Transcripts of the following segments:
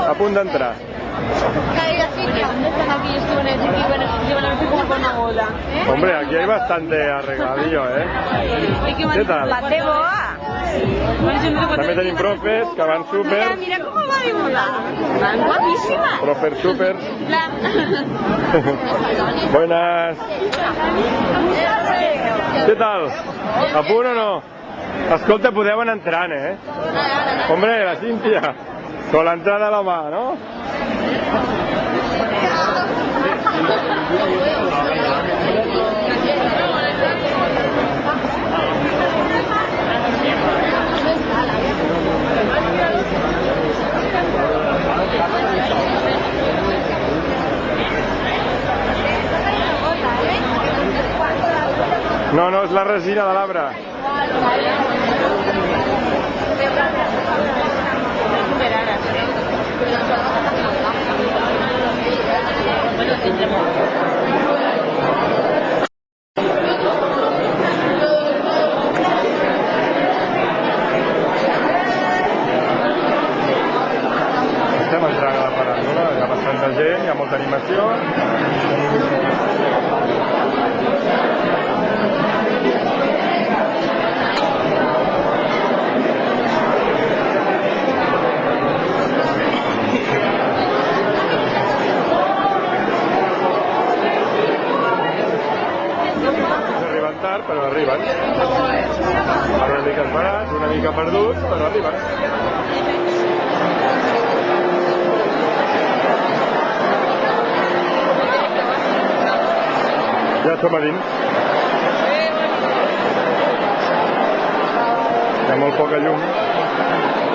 A punt d'entrar. Hombre, aquí hay bastante arregladillo, ¿eh? ¿Qué tal? També tenim profes que van súper. Mira cómo va dibujar. Van guapísimas. Profer súper. Buenas. Què tal? A punt o no? Escolta, podeu anar entrant, eh? Hombre, la Cíntia. Con la entrada a la mà, ¿no? No, no, és la resina de l'arbre. Estem entrant a la faràndula, hi ha bastanta gent, hi ha molta animació. Però arriben. Una mica esperats, una mica perduts, però arriben. Ja som a dins. Hi ha molt poca llum.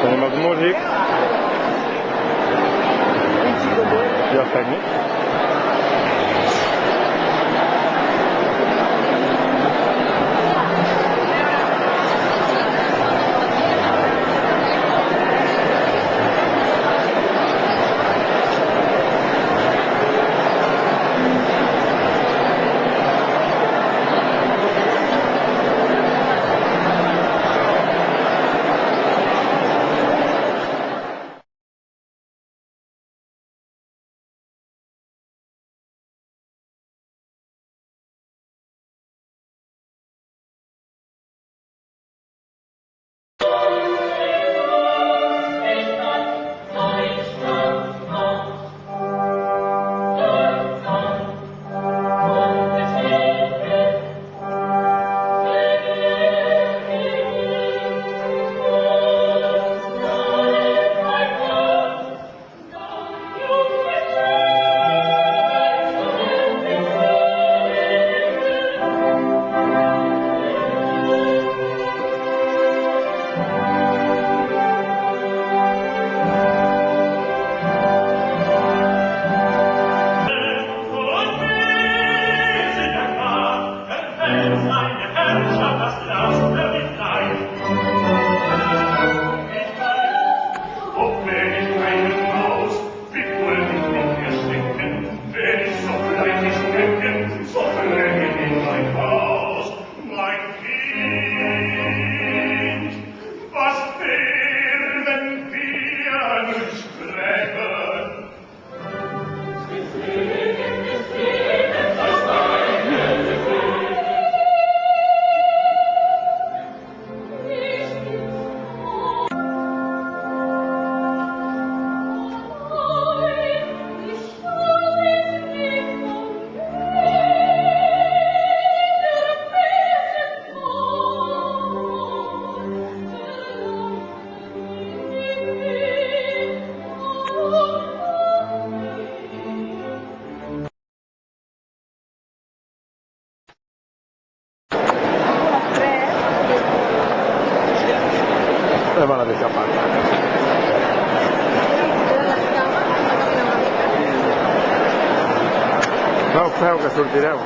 Tenim els músics i els tècnics. Me van a deixar pas. No, feu que sortireu.